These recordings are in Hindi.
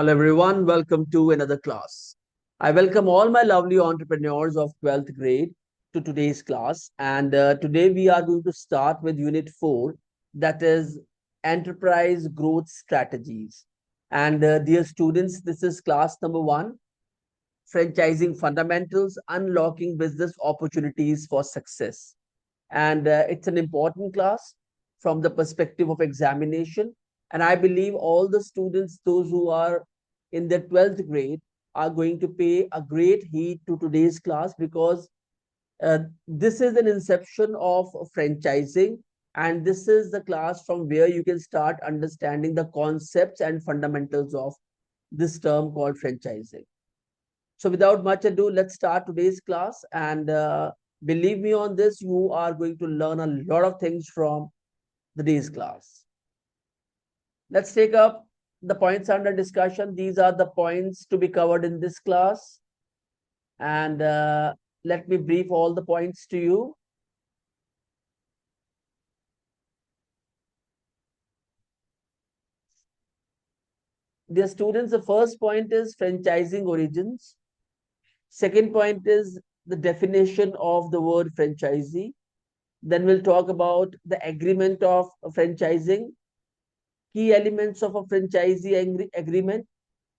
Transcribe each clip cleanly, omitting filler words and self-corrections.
Hello everyone, welcome to another class. I welcome all my lovely entrepreneurs of 12th grade to today's class, and today we are going to start with Unit 4, that is Enterprise Growth Strategies. And dear students, this is class number 1, Franchising Fundamentals, Unlocking Business Opportunities for Success. And it's an important class from the perspective of examination. And I believe all the students, those who are in the 12th grade, are going to pay a great heed to today's class because this is an inception of franchising, and this is the class from where you can start understanding the concepts and fundamentals of this term called franchising. So without much ado, let's start today's class. And believe me on this, you are going to learn a lot of things from today's class. Let's take up the points under discussion. These are the points to be covered in this class. And let me brief all the points to you. Dear students, the first point is franchising origins. Second point is the definition of the word franchisee. Then we'll talk about the agreement of franchising, key elements of a franchisee agreement,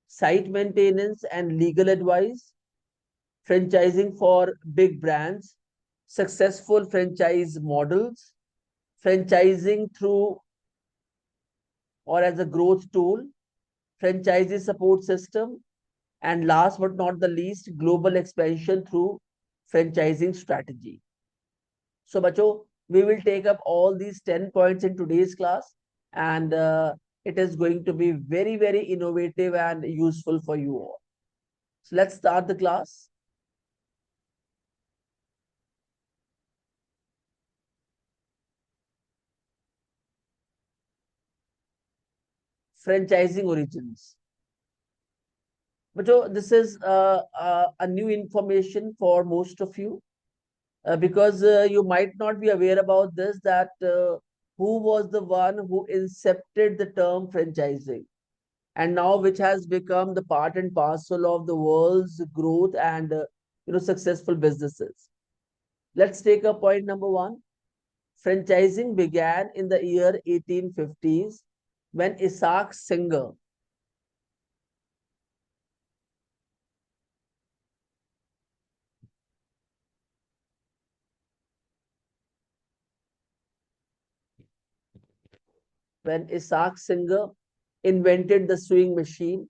site maintenance and legal advice, franchising for big brands, successful franchise models, franchising through or as a growth tool, franchisee support system, and last but not the least, global expansion through franchising strategy. So, bacho, we will take up all these 10 points in today's class, and it is going to be very, very innovative and useful for you all. So, let's start the class. Franchising origins. But this is a new information for most of you because you might not be aware about this, that who was the one who incepted the term franchising, and now which has become the part and parcel of the world's growth and successful businesses. Let's take up point number 1. Franchising began in the year 1850s when Isaac Singer, invented the sewing machine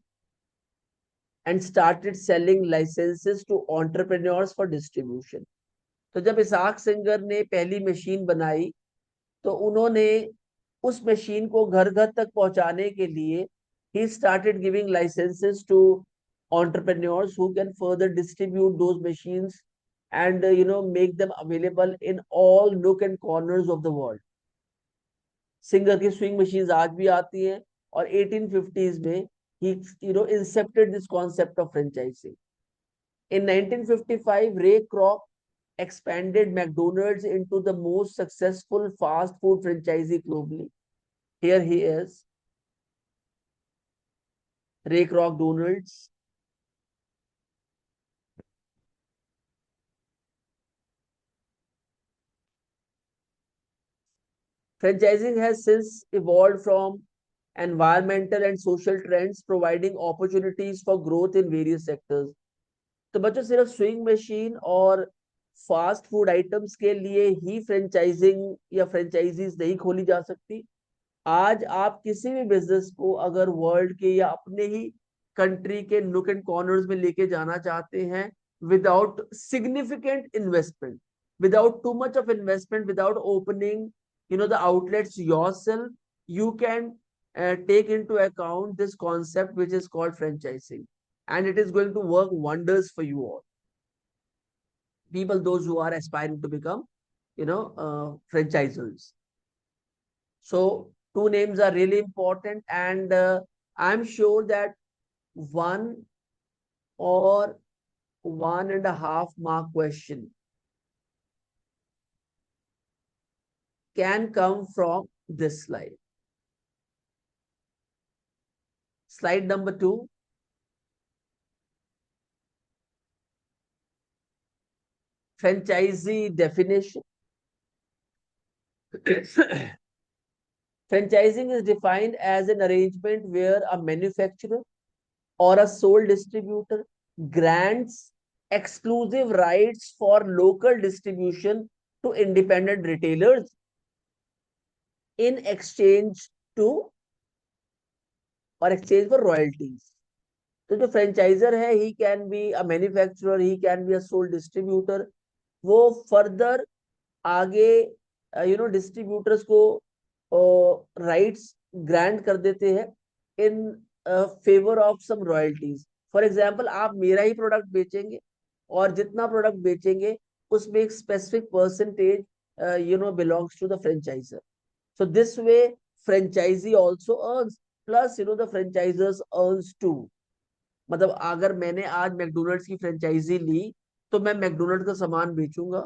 and started selling licenses to entrepreneurs for distribution. तो जब इसाक सिंगर ने पहली मशीन बनाई तो उन्होंने उस मशीन को घर घर तक पहुंचाने के लिए he started giving licenses to entrepreneurs who can further distribute those machines and make them available in all nook and corners of the world. Singer की स्विंग मशीन आज भी आती हैं और 1850s में he incepted this concept of franchising. In 1955, Ray Kroc expanded McDonald's into the most successful fast food franchisee globally. Here he is, Ray Kroc Donald's. Franchising has since evolved from environmental and social trends, providing opportunities for growth in various sectors. तो बच्चों सिर्फ स्विंग मशीन और फास्ट फूड आइटम्स के लिए ही फ्रेंचाइजिंग या फ्रेंचाइजीज नहीं खोली जा सकती. आज आप किसी भी बिजनेस को अगर वर्ल्ड के या अपने ही कंट्री के नुक एंड कॉर्नर्स में लेके जाना चाहते हैं without significant investment, without too much of investment, without opening the outlets yourself, you can take into account this concept which is called franchising, and it is going to work wonders for you all people, those who are aspiring to become franchisors. So two names are really important, and I'm sure that one or 1.5 mark question can come from this slide. Slide number 2. franchisee definition. Franchising is defined as an arrangement where a manufacturer or a sole distributor grants exclusive rights for local distribution to independent retailers in exchange to or exchange for royalties. तो जो फ्रेंचाइजर है he can be a manufacturer, he can be a sole distributor. वो फर्दर आगे डिस्ट्रीब्यूटर्स को राइट्स ग्रांट कर देते हैं in favour of some royalties. For example, आप मेरा ही प्रोडक्ट बेचेंगे और जितना प्रोडक्ट बेचेंगे उसमें एक specific percentage belongs to the franchiser. So this way, franchisee also earns. Plus, the franchisers earns too. मतलब अगर मैंने आज मैकडोनल्ड्स की फ्रेंचाइजी ली तो मैं मैकडोनल्ड का सामान बेचूंगा,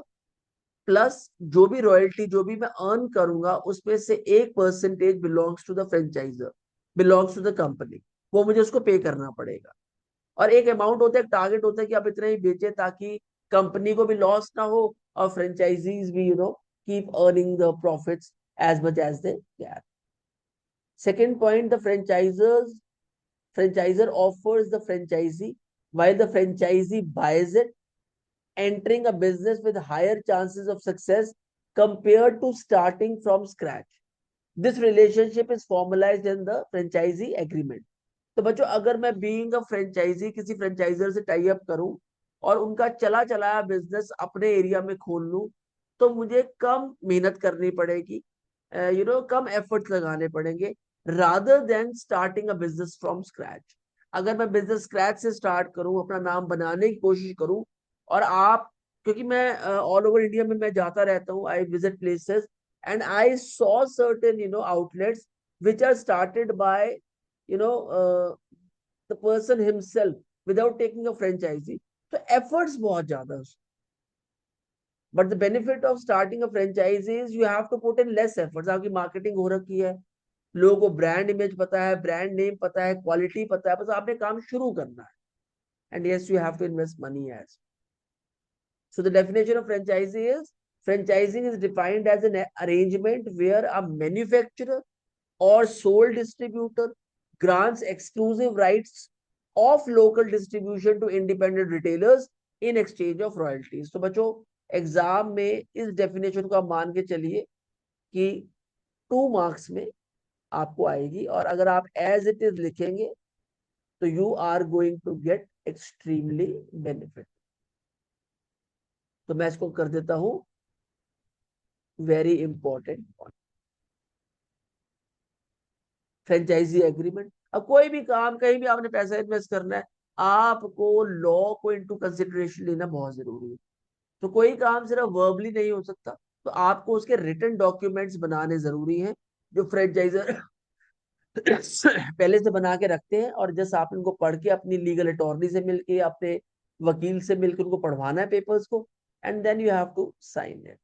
प्लस जो भी रॉयल्टी जो भी मैं अर्न करूंगा उसमें से 1% belongs to the franchiser, belongs to the company. वो मुझे उसको पे करना पड़ेगा. और एक अमाउंट होता है, एक टारगेट होता है कि आप इतना ही बेचे ताकि कंपनी को भी लॉस ना हो और फ्रेंचाइजीज भी keep earning the profits as much as they can. Second point, the franchisor offers the franchisee while the franchisee buys it, entering a business with higher chances of success compared to starting from scratch. This relationship is formalized in the franchisee agreement. तो बच्चों, अगर मैं बीइंग अ फ्रेंचाइजी किसी फ्रेंचाइजर से टाई अप करूं और उनका चला चलाया बिजनेस अपने एरिया में खोल लूं, तो मुझे कम मेहनत करनी पड़ेगी, कम एफर्ट्स लगाने पड़ेंगे, rather than starting a business from scratch. अगर मैं बिजनेस स्क्रैच से स्टार्ट करूं, अपना नाम बनाने की कोशिश करूं, और आप, क्योंकि मैं ऑल ओवर इंडिया में मैं जाता रहता हूं, I visit places and I saw certain outlets which are started by the person himself without taking a franchisee. तो efforts बहुत ज्यादा. But the benefit of starting a franchise is you have to put in less efforts. आपकी मार्केटिंग हो रखी है, लोगों को ब्रांड इमेज पता है, ब्रांड नेम पता है, क्वालिटी पता है, बस आपने काम शुरू करना है. And yes, you have to invest money age. So the definition of franchisee is franchising is defined as an arrangement where a manufacturer or sole distributor grants exclusive rights of local distribution to independent retailers in exchange of royalties. तो बच्चों, एग्जाम में इस डेफिनेशन को आप मान के चलिए कि 2 मार्क्स में आपको आएगी, और अगर आप एज इट इज लिखेंगे तो you are going to get extremely benefit. तो मैं इसको कर देता हूं very important point, franchisee agreement. अब कोई भी काम, कहीं भी आपने पैसा इन्वेस्ट करना है, आपको लॉ को इनटू कंसिडरेशन लेना बहुत जरूरी है. तो कोई काम सिर्फ वर्बली नहीं हो सकता, तो आपको उसके रिटन डॉक्यूमेंट्स बनाने जरूरी हैं, जो फ्रेंचाइजर पहले से बना के रखते हैं, और जस्ट आप इनको पढ़ के अपनी लीगल अटॉर्नी से मिलके, अपने वकील से मिलकर उनको पढ़वाना है पेपर्स को, and then you have to sign it.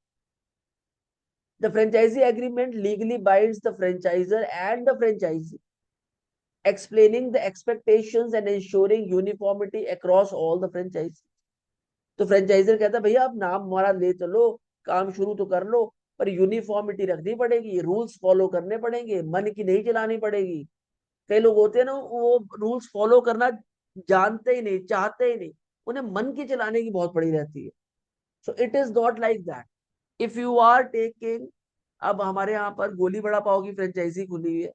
The franchisee agreement legally binds the franchisor and the franchisee, explaining the expectations and ensuring uniformity across all the franchises. तो फ्रेंचाइजर कहता है भैया आप नाम हमारा ले चलो, काम शुरू तो कर लो, पर यूनिफॉर्मिटी रखनी पड़ेगी, रूल्स फॉलो करने पड़ेंगे, मन की नहीं चलानी पड़ेगी. कई लोग होते हैं ना, वो रूल्स फॉलो करना जानते ही नहीं, चाहते ही नहीं, उन्हें मन की चलाने की बहुत पड़ी रहती है. So it is not like that. If you are taking, अब हमारे यहाँ पर गोली बड़ा पाव की फ्रेंचाइजी खुली हुई है,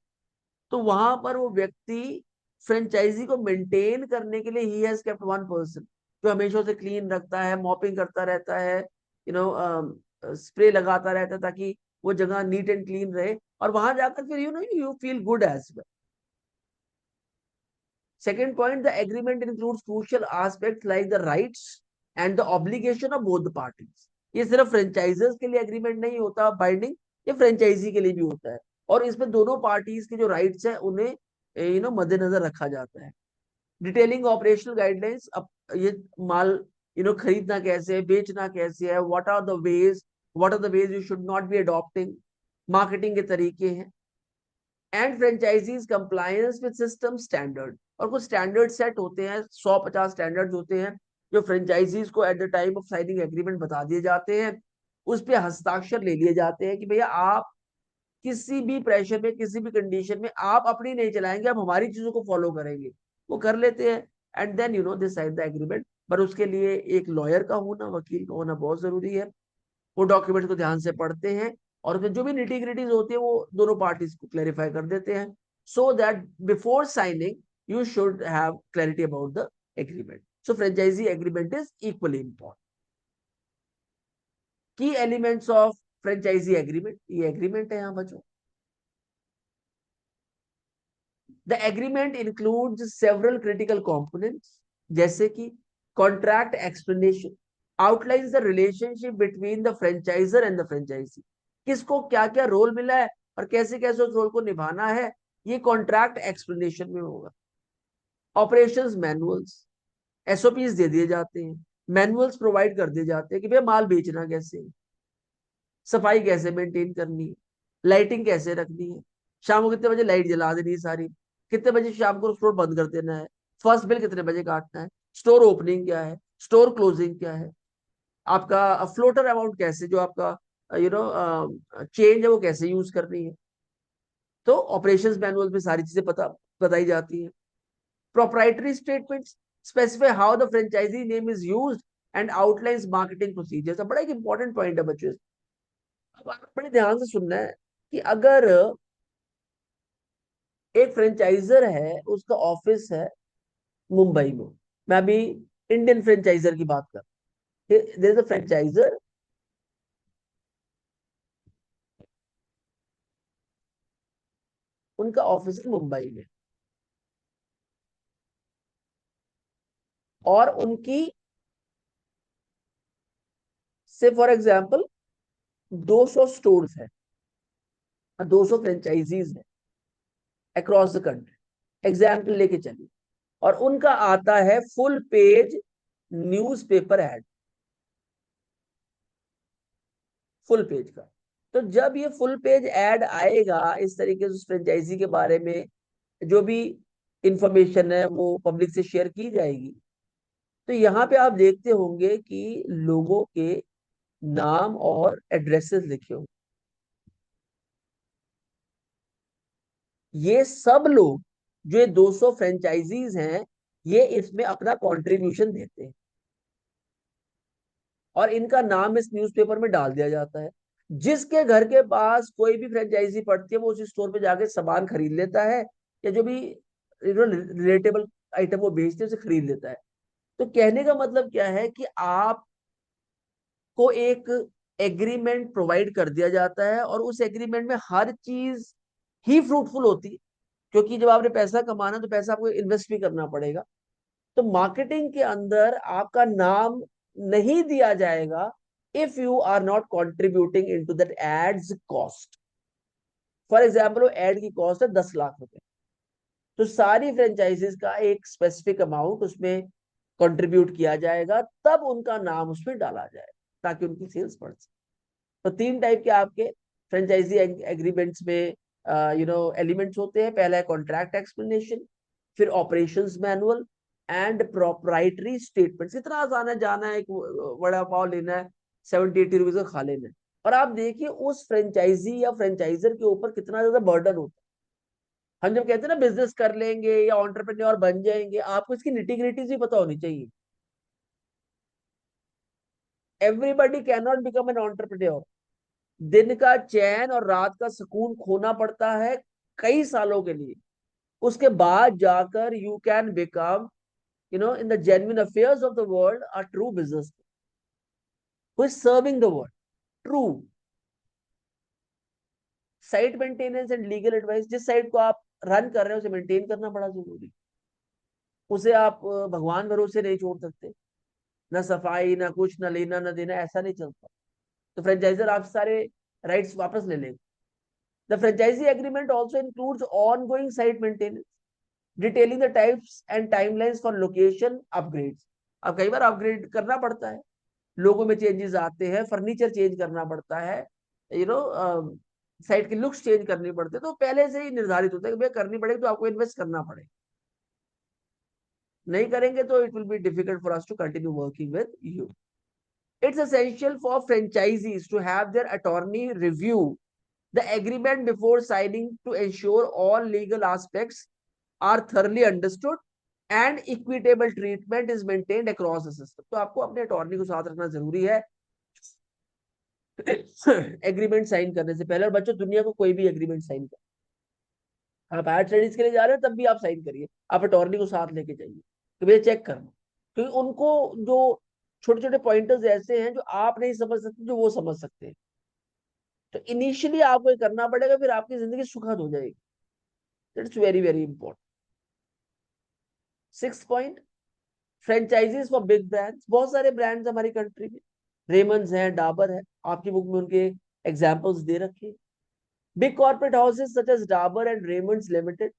तो वहां पर वो व्यक्ति फ्रेंचाइजी को मेंटेन करने के लिए ही हैज केप्ट 1 पर्सन जो हमेशा उसे क्लीन रखता है, मॉपिंग करता रहता है, स्प्रे लगाता रहता है ताकि वो जगह नीट एंड क्लीन रहे, और वहां जाकर फिर you feel good as well. Second point, the agreement includes crucial aspects like the rights and the obligation of both the parties. ये सिर्फ फ्रेंचाइजर्स के लिए एग्रीमेंट नहीं होता बाइंडिंग, ये फ्रेंचाइजी के लिए भी होता है, और इसमें दोनों पार्टीज के जो राइट्स हैं उन्हें मद्देनजर रखा जाता है. Detailing operational guidelines. अब ये माल खरीदना कैसे है, बेचना कैसे है, what are the ways you should not be adopting, marketing के तरीके हैं, and franchisees compliance with system standard. और कुछ स्टैंडर्ड सेट होते हैं, 150 स्टैंडर्ड्स होते हैं जो फ्रेंचाइजीज को at the time of signing agreement बता दिए जाते हैं, उस पे हस्ताक्षर ले लिए जाते हैं कि भैया आप किसी भी प्रेशर में, किसी भी कंडीशन में आप अपनी नहीं चलाएंगे, आप हमारी चीजों को फॉलो करेंगे। वो कर लेते हैं and then they sign the agreement. पर उसके लिए एक लॉयर का होना, वकील का होना बहुत जरूरी है। वो डॉक्यूमेंट को ध्यान से पढ़ते हैं और उसमें जो भी निटी ग्रिटीज होती है वो दोनों पार्टीज को क्लैरिफाई कर देते हैं, so that before signing you should have clarity about the agreement. So franchisee agreement is equally important. Key elements of franchisee agreement, ये एग्रीमेंट है यहाँ बच्चों। The agreement includes several critical components, जैसे कि contract explanation outlines the relationship between the franchiser and the franchisee. किसको क्या क्या रोल मिला है और कैसे कैसे उस रोल को निभाना है, ये कॉन्ट्रैक्ट एक्सप्लेनेशन में होगा। ऑपरेशंस मैनुअल्स, एसओपीज दे दिए जाते हैं, मैनुअल्स प्रोवाइड कर दिए जाते हैं कि भैया माल बेचना कैसे है, सफाई कैसे मेंटेन करनी है, लाइटिंग कैसे रखनी है, शाम को कितने बजे लाइट जला देनी है सारी, कितने बजे शाम को स्टोर बंद कर देना है, फर्स्ट बिल कितने बजे काटना है, स्टोर ओपनिंग क्या है, स्टोर क्लोजिंग क्या है, आपका फ्लोटर अमाउंट कैसे, जो आपका चेंज है वो कैसे यूज करनी है। तो ऑपरेशंस मैनुअल में सारी चीजें बताई जाती है। Proprietary statements specify how the franchisee name is used and outlines marketing procedures. बड़ा एक इंपॉर्टेंट पॉइंट है बच्चों। अब आप बड़े ध्यान से सुनना है कि अगर एक फ्रेंचाइजर है, उसका ऑफिस है मुंबई में, मैं अभी इंडियन फ्रेंचाइजर की बात कर, देयर इज अ फ्रेंचाइजर, उनका ऑफिस है मुंबई में, और उनकी से फॉर एग्जांपल 200 स्टोर्स है, 200 फ्रेंचाइजीज है अक्रॉस द कंट्री, एग्जाम्पल लेके चलिए, और उनका आता है full page newspaper ad, full page का। तो जब ये फुल पेज एड आएगा इस तरीके से उस फ्रेंचाइजी के बारे में जो भी इंफॉर्मेशन है वो पब्लिक से शेयर की जाएगी, तो यहाँ पे आप देखते होंगे कि लोगों के नाम और एड्रेसेस लिखे होंगे। ये सब लोग, जो ये 200 फ्रेंचाइजीज हैं, ये इसमें अपना कंट्रीब्यूशन देते हैं और इनका नाम इस न्यूज़पेपर में डाल दिया जाता है। जिसके घर के पास कोई भी फ्रेंचाइजी पड़ती है वो उस स्टोर पे जाके सामान खरीद लेता है, या जो भी रिलेटेबल आइटम वो बेचते हैं उसे खरीद लेता है। तो कहने का मतलब क्या है कि आपको एक एग्रीमेंट प्रोवाइड कर दिया जाता है और उस एग्रीमेंट में हर चीज ही फ्रूटफुल होती है, क्योंकि जब आपने पैसा कमाना तो पैसा आपको इन्वेस्ट भी करना पड़ेगा। तो मार्केटिंग के अंदर आपका नाम नहीं दिया जाएगा if you are not contributing into that ads cost. For example वो एड की कॉस्ट है 10 लाख रुपए, तो सारी फ्रेंचाइजीज का एक स्पेसिफिक अमाउंट उसमें कंट्रीब्यूट किया जाएगा, तब उनका नाम उसमें डाला जाएगा ताकि उनकी सेल्स बढ़ सके। तो 3 टाइप के आपके फ्रेंचाइजी एग्रीमेंट्स में एलिमेंट्स होते हैं। पहला है कॉन्ट्रैक्ट एक्सप्लेनेशन, फिर operations manual and proprietary statements. इतना आसान है, जाना है, एक वड़ा पाव लेना है, 70-80 रुपीज का खा लेना है, और आप देखिए उस फ्रेंचाइजी या फ्रेंचाइजर के ऊपर कितना ज्यादा बर्डन होता है। हम जब कहते हैं ना बिजनेस कर लेंगे या एंटरप्रेन्योर बन जाएंगे, आपको इसकी निटी-ग्रिटीज भी पता होनी चाहिए। Everybody can not become an entrepreneur. दिन का चैन और रात का सुकून खोना पड़ता है कई सालों के लिए, उसके बाद जाकर you can become in the genuine affairs of the world a true business who is serving the world true. Site maintenance and legal advice, जिस साइट को आप रन कर रहे हैं उसे मेंटेन करना बड़ा जरूरी, उसे आप भगवान भरोसे नहीं छोड़ सकते, ना सफाई ना कुछ, ना लेना ना देना, ऐसा नहीं चलता। तो फ्रेंचाइजर आप सारे राइट्स वापस ले लेंगे। The franchisee agreement also includes ongoing site maintenance detailing the types and timelines for location upgrades. अब कई बार अपग्रेड करना पड़ता है, लोगों में चेंजेस आते हैं, फर्नीचर चेंज करना पड़ता है, यू नो साइट की लुक्स चेंज करनी पड़ती है, तो पहले से ही निर्धारित होता है कि भैया करनी पड़ेगी तो आपको इन्वेस्ट करना पड़ेगा। नहीं करेंगे तो it will be difficult for us to continue working with you. It's essential for franchisees to have their attorney review the agreement before signing to ensure all legal aspects are thoroughly understood and equitable treatment is maintained across the system. तो आपको अपने अटॉर्नी को साथ रखना जरूरी है एग्रीमेंट साइन करने से पहले. और बच्चों, दुनिया को कोई भी एग्रीमेंट साइन कर, आप हायर स्टडीज के लिए जा रहे हो तब भी आप साइन करिए, आप अटॉर्नी को साथ लेके जाइए तो भैया चेक करना, क्योंकि उनको जो छोटे छोटे पॉइंटर्स ऐसे हैं जो आप नहीं समझ सकते जो वो समझ सकते हैं. तो इनिशियली आपको ये करना पड़ेगा, फिर आपकी जिंदगी सुखद हो जाएगी. It's very very important. Six point, franchises for big brands. बहुत सारे ब्रांड्स हमारी कंट्री में, रेमंड्स हैं, डाबर है, आपकी बुक में उनके एग्जांपल्स दे रखे हैं. Big corporate houses such as Dabur and Raymonds limited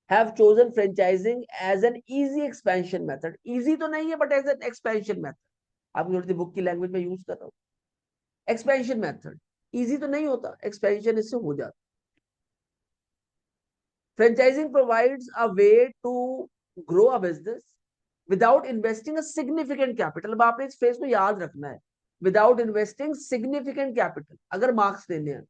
have chosen franchising as an easy expansion method. Easy तो नहीं है, but as an expansion method. आपकी थोड़ी सी बुक की लैंग्वेज में यूज कर रहा हूँ. Expansion method. इजी तो नहीं होता, एक्सपेंशन इससे हो जाता. Franchising provides a way to grow a business without investing a significant capital. अब आपने इस फेज को याद रखना है, विदाउट इन्वेस्टिंग सिग्निफिकेंट कैपिटल. अगर मार्क्स देने हैं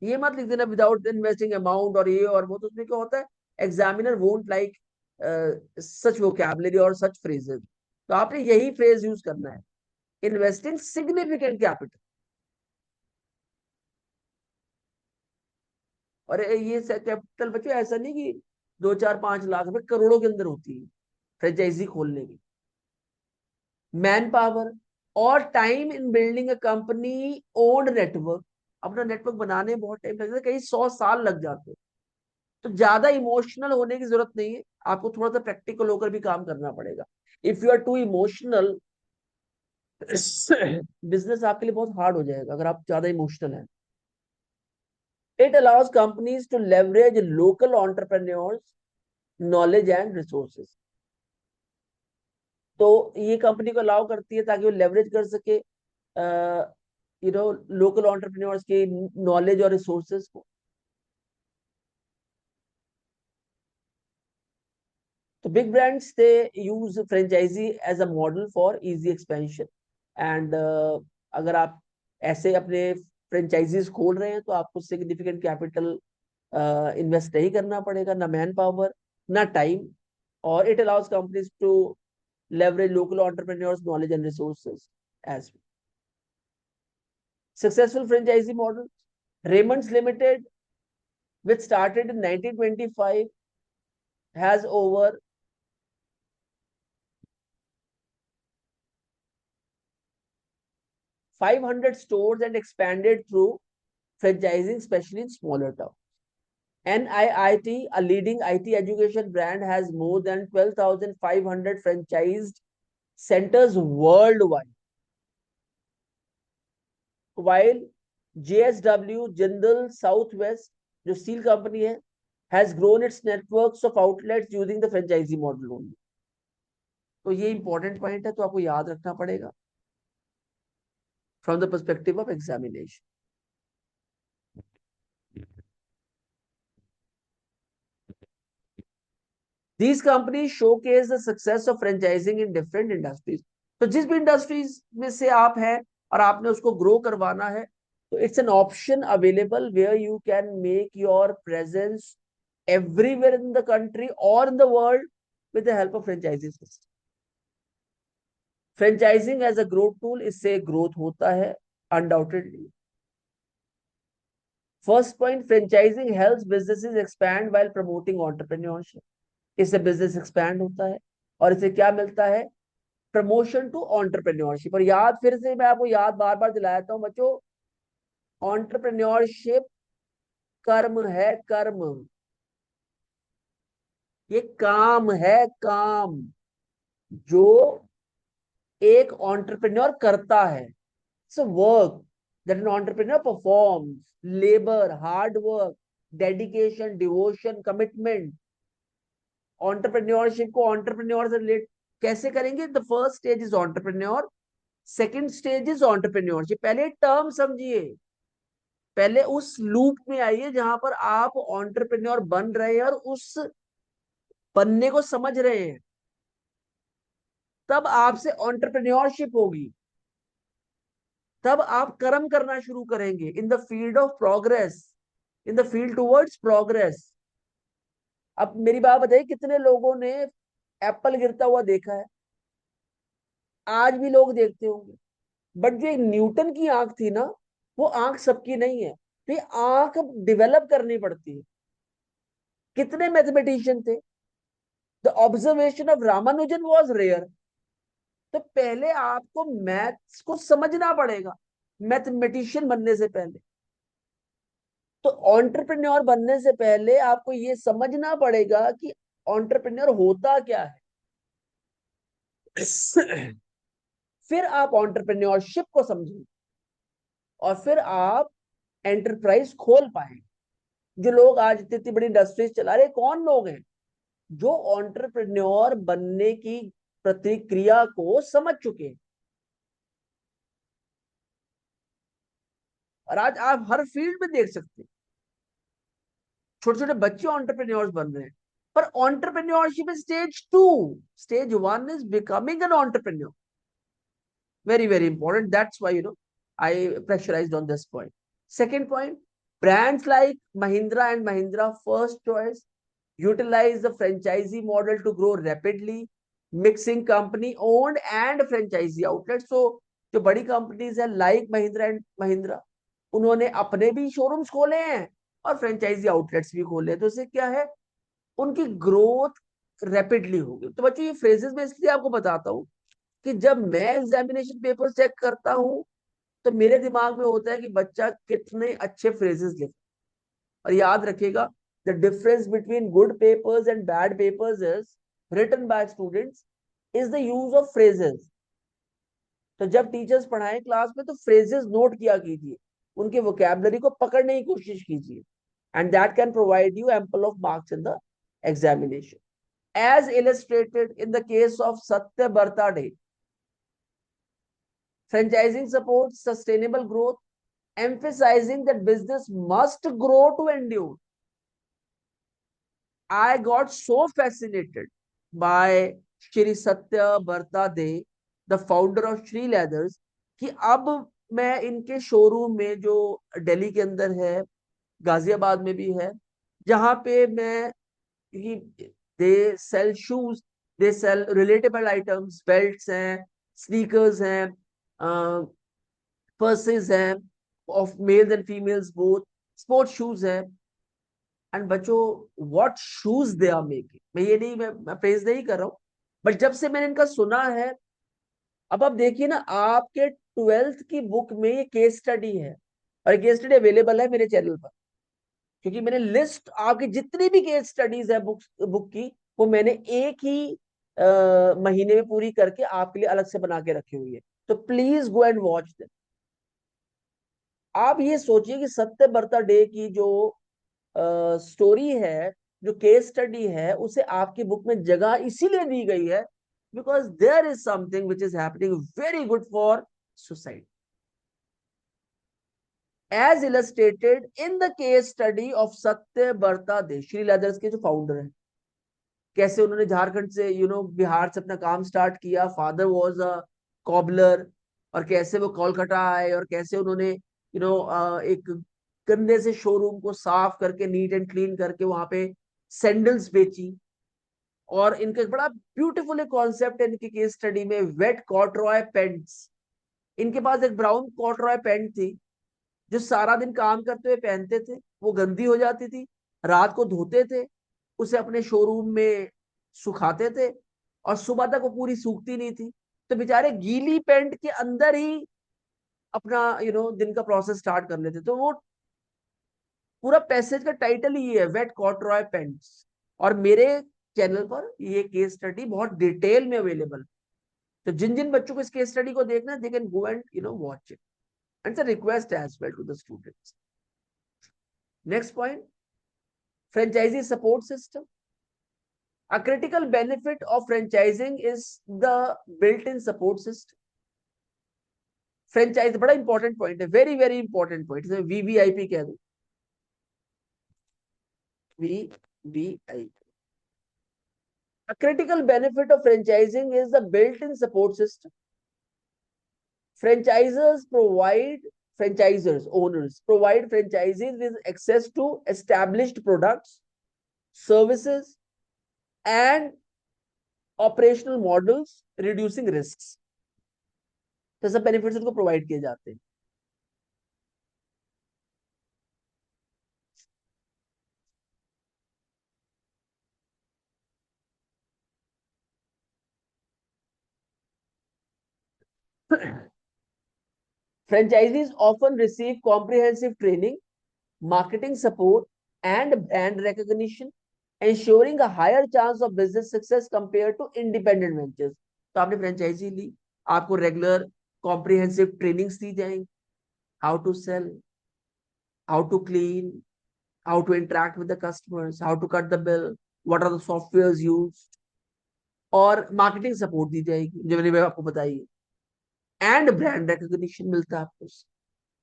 ये मत लिख देना विदाउट इन्वेस्टिंग अमाउंट और ये और वो, तो उसमें क्या होता है, examiner won't like such vocabulary और सच फ्रेजेस. तो आपने यही फ्रेज यूज करना है, इन्वेस्टिंग सिग्निफिकेंट कैपिटल. और ये कैपिटल बच्चों ऐसा नहीं कि 2 4 5 लाख रुपए, करोड़ों के अंदर होती है फ्रेंचाइजी खोलने की. मैन पावर और time in building a company owned network. अपना नेटवर्क बनाने में बहुत टाइम लगता है, कई 100 साल लग जाते हैं. तो ज्यादा इमोशनल होने की जरूरत नहीं है, आपको थोड़ा सा प्रैक्टिकल होकर भी काम करना पड़ेगा. If you are too emotional, business आपके लिए बहुत हार्ड हो जाएगा अगर आप ज्यादा इमोशनल हैं. It allows companies to leverage local entrepreneurs knowledge and resources. तो ये कंपनी को अलाउ करती है ताकि वो लेवरेज कर सके लोकल एंटरप्रेन्योर्स के नॉलेज और रिसोर्सेज को. तो big brands they use franchisee as a model for easy expansion. And अगर आप ऐसे अपने फ्रेंचाइजीज खोल रहे हैं तो आपको सिग्निफिकेंट कैपिटल इन्वेस्ट नहीं करना पड़ेगा, ना मैन पावर ना टाइम. और it allows companies to leverage local entrepreneurs knowledge and resources as well. Successful franchisee model, Raymond's Limited, which started in 1925, has over 500 stores and expanded through franchising, especially in smaller towns. NIIT, a leading IT education brand, has more than 12,500 franchised centers worldwide. While JSW, Jindal Southwest, जो स्टील कंपनी है, has grown its networks of outlets using the franchisee model only. तो ये इंपॉर्टेंट पॉइंट है, तो आपको याद रखना पड़ेगा from the perspective of examination. These companies showcase the success of franchising in different industries. तो जिस भी इंडस्ट्रीज में से आप हैं और आपने उसको ग्रो करवाना है, तो it's an option available where you can make your presence everywhere in the country or in the world with the help of franchising system. Franchising as a growth tool, इससे ग्रोथ होता है undoubtedly. First point, franchising helps businesses expand while promoting entrepreneurship. इससे बिजनेस एक्सपैंड होता है और इससे क्या मिलता है, प्रमोशन टू एंटरप्रेन्योरशिप. और याद फिर से मैं आपको याद बार बार दिलाता हूं बच्चों, एंटरप्रेन्योरशिप कर्म है, कर्म. ये काम है, काम जो एक एंटरप्रेन्योर करता है. It's a work that an entrepreneur performs, labour, hard work, dedication, devotion, commitment. Entrepreneurship को एंटरप्रेन्योर से रिलेट कैसे करेंगे? The first stage is entrepreneur, second stage is entrepreneurship. पहले टर्म समझिए, पहले उस लूप में आइए जहां पर आप एंटरप्रेन्योर बन रहे हैं और उस बनने को समझ रहे हैं, तब आपसे एंटरप्रेन्योरशिप होगी, तब आप कर्म करना शुरू करेंगे in the field of progress, in the field towards progress. अब मेरी बात बताइए, कितने लोगों ने एप्पल गिरता हुआ देखा है? आज भी लोग देखते होंगे। बट जो एक न्यूटन की आंख थी ना, वो आंख सबकी नहीं है, तो ये आंख डेवलप करनी पड़ती है। कितने मैथमेटिशियन थे? The observation of Ramanujan was rare. तो पहले आपको मैथ्स को समझना पड़ेगा मैथमेटिशियन बनने से पहले। तो एंटरप्रेन्योर बनने से पहले आपको ये समझना पड़ेगा कि एंटरप्रेन्योर होता क्या है। फिर आप एंटरप्रेन्योरशिप को समझेंगे और फिर आप एंटरप्राइज खोल पाएंगे। जो लोग आज इतनी इतनी बड़ी इंडस्ट्रीज चला रहे, कौन लोग हैं? जो एंटरप्रेन्योर बनने की प्रतिक्रिया को समझ चुके हैं। और आज आप हर फील्ड में देख सकते हैं, छोटे छोटे बच्चे एंटरप्रेन्योर्स बन रहे हैं। पर entrepreneurship is stage 2। Stage 1 is becoming an entrepreneur. Very, very important. That's why, I pressurized on this point. Second point, brands like Mahindra and Mahindra First Choice utilize the franchisee model to grow rapidly, mixing company owned and franchisee outlets. So, जो बड़ी कंपनीज है लाइक महिंद्रा एंड महिंद्रा, उन्होंने अपने भी शोरूम्स खोले हैं और फ्रेंचाइजी आउटलेट्स भी खोले हैं। तो इससे क्या है, उनकी ग्रोथ रैपिडली होगी। तो बच्चों, ये फ्रेजेस मैं इसलिए आपको बताता हूँ कि जब मैं एग्जामिनेशन पेपर चेक करता हूं, तो मेरे दिमाग में होता है कि बच्चा कितने अच्छे फ्रेजेस लिखे। और याद रखिएगा, the difference between good papers and bad papers is written by students is the use of phrases. तो जब टीचर्स पढ़ाएं क्लास में, तो फ्रेजेस नोट किया कीजिए, उनके वोकैबुलरी को पकड़ने की कोशिश कीजिए, and that can provide you ample of marks in the examination. As illustrated in the case of Satya Bartade, franchising supports sustainable growth, emphasizing that business must grow to endure. I got so fascinated by Shri Satya Bartade, the founder of Shri Leathers, कि अब मैं इनके शोरूम में, जो दिल्ली के अंदर है, गाजियाबाद में भी है, जहां पे मैं, they sell shoes, they sell relatable items, belts हैं, स्नीकर्स हैं, पर्सेस हैं of males and females both, sports shoes हैं। एंड बच्चों, what shoes they are making, मैं ये नहीं, मैं प्रेज नहीं कर रहा हूँ, बट जब से मैंने इनका सुना है, अब आप देखिए ना, आपके 12th की बुक में ये केस स्टडी है, और केस स्टडी अवेलेबल है मेरे चैनल पर, क्योंकि मैंने लिस्ट, आपकी जितनी भी केस स्टडीज है बुक की, वो मैंने एक ही महीने में पूरी करके आपके लिए अलग से बना के रखी हुई है। तो please go and watch them. आप ये सोचिए कि सत्य बर्ता डे की जो स्टोरी है, जो केस स्टडी है, उसे आपकी बुक में जगह इसीलिए दी गई है because there is something which is happening very good for society, as illustrated in the case study of सत्य बर्ता दे, श्री लेदर्स के जो फाउंडर हैं। कैसे उन्होंने झारखंड से, बिहार से अपना काम स्टार्ट किया, फादर वाज अ कॉबलर, और कैसे वो कोलकाता आए, और कैसे उन्होंने एक गंदे से शोरूम को साफ करके, नीट एंड क्लीन करके, वहां पे सैंडल्स बेची। और इनका बड़ा ब्यूटीफुल कॉन्सेप्ट है इनकी केस स्टडी में, वेट कॉर्डरॉय पेंट्स। इनके पास एक ब्राउन कॉर्डरॉय पेंट थी, जो सारा दिन काम करते हुए पहनते थे, वो गंदी हो जाती थी, रात को धोते थे, उसे अपने शोरूम में सुखाते थे, और सुबह तक वो पूरी सूखती नहीं थी। तो बेचारे गीली पेंट के अंदर ही अपना दिन का प्रोसेस स्टार्ट कर लेते। तो वो पूरा पैसेज का टाइटल ही है, वेट कॉर्डरॉय पेंट्स। और मेरे चैनल पर ये केस स्टडी बहुत डिटेल में अवेलेबल। तो जिन जिन बच्चों को इस केस स्टडी को देखना, they can go and watch it, and it's a request as well to the students. Next point, franchisee support system. A critical benefit of franchising is the built-in support system. Franchise बड़ा इंपॉर्टेंट पॉइंट है, very very important point, VVIP कह दो, VVIP. A critical benefit of franchising is the built-in support system. Franchisers provide owners provide franchisees with access to established products, services, and operational models, reducing risks. तो सब बेनिफिट्स उनको प्रोवाइड किए जाते हैं. Franchisees often receive comprehensive training, marketing support, and brand recognition, ensuring a higher chance of business success compared to independent ventures. तो आपने फ्रेंचाइजी ली, आपको रेगुलर कॉम्प्रिहेंसिव ट्रेनिंग्स दी जाएंगी, how to sell, how to clean, how to interact with the customers, how to cut the bill, what are the softwares used, और मार्केटिंग सपोर्ट दी जाएगी जो मैंने आपको बताई, एंड ब्रांड रिकॉग्निशन मिलता है आपको.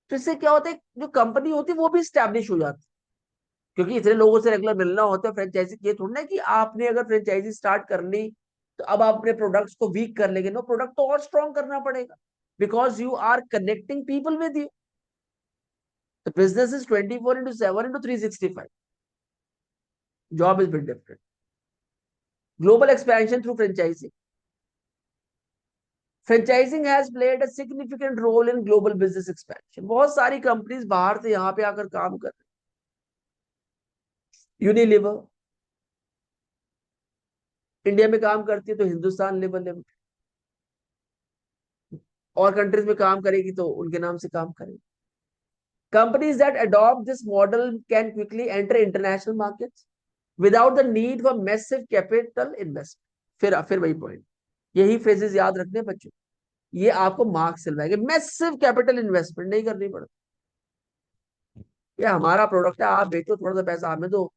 तो इससे क्या होता है, जो कंपनी होती है वो भी स्टैब्लिश हो जाती है, क्योंकि इतने लोगों से रेगुलर मिलना होता है. फ्रेंचाइजी ये थोड़ा ना कि आपने अगर फ्रेंचाइजी स्टार्ट कर ली तो अब आप अपने प्रोडक्ट्स को वीक कर लेंगे. नो, प्रोडक्ट तो और स्ट्रॉन्ग करना पड़ेगा, because you are connecting people with you. The business is 24/7 into 365. Job is bit different. Global expansion through franchising. Franchising has played a significant role in global business expansion. बहुत सारी कंपनीज बाहर से यहाँ पे आकर काम कर रही. यूनिलीवर इंडिया में काम करती है तो हिंदुस्तान लेबर लिमिटेड, और कंट्रीज में काम करेगी तो उनके नाम से काम करेगी. Companies that adopt this model can quickly enter international markets without the need for massive capital investment. फिर वही पॉइंट, यही फ्रेजेस याद रखने बच्चों, ये आपको मार्क्स सिलवाएंगे. मैसिव कैपिटल इन्वेस्टमेंट नहीं करनी पड़ती. ये हमारा प्रोडक्ट है, आप बेचो, थोड़ा सा पैसा हमें दो,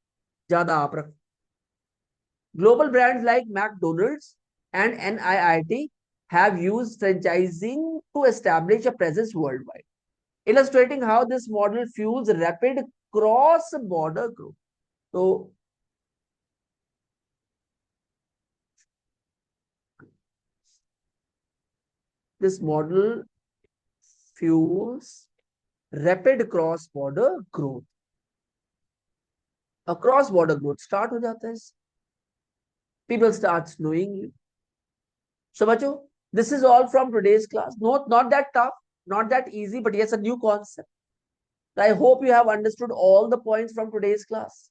ज्यादा आप रखो. Global brands like McDonald's and NIIT have used franchising to establish a presence worldwide, illustrating how this model fuels rapid cross-border growth. So, this model fuels rapid cross-border growth. A cross-border growth start हो जाता है. People start knowing you. So, बच्चों, this is all from today's class. Not that tough, not that easy, but yes, a new concept. I hope you have understood all the points from today's class.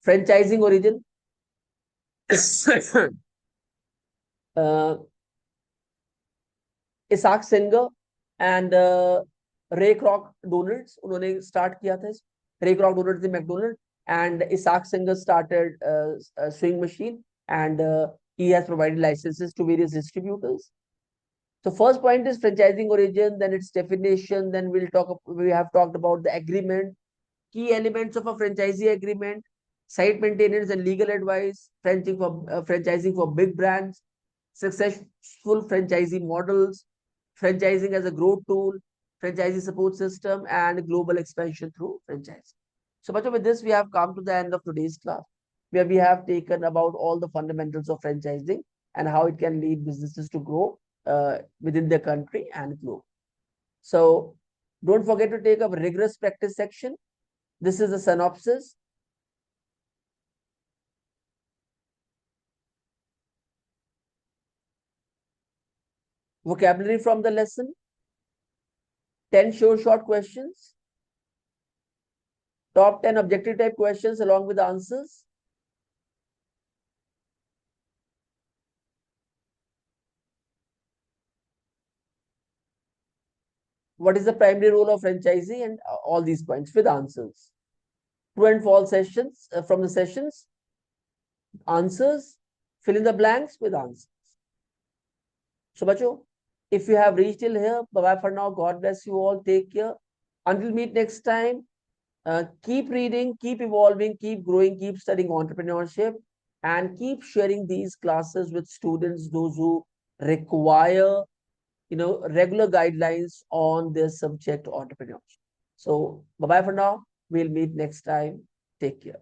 Franchising origin. Isaac Singer and Ray Kroc Donalds, उन्होंने स्टार्ट किया था. Ray Kroc Donalds McDonald and Isaac Singer started sewing machine and he has provided licenses to various distributors. So first point is franchising origin, then its definition, then we have talked about the agreement, key elements of a franchisee agreement, site maintenance and legal advice, franchising for big brands, successful franchisee models, franchising as a growth tool, franchisee support system, and global expansion through franchising. So much with this, we have come to the end of today's class, where we have taken about all the fundamentals of franchising and how it can lead businesses to grow within the country and globe. So don't forget to take a rigorous practice section. This is a synopsis. Vocabulary from the lesson, 10 short questions, top 10 objective type questions along with the answers. What is the primary role of franchisee, and all these points with answers. True and false sessions from the sessions, answers, fill in the blanks with answers. So, bacho, if you have reached till here, bye-bye for now. God bless you all. Take care. Until meet next time, keep reading, keep evolving, keep growing, keep studying entrepreneurship, and keep sharing these classes with students, those who require, regular guidelines on this subject entrepreneurship. So, bye-bye for now. We'll meet next time. Take care.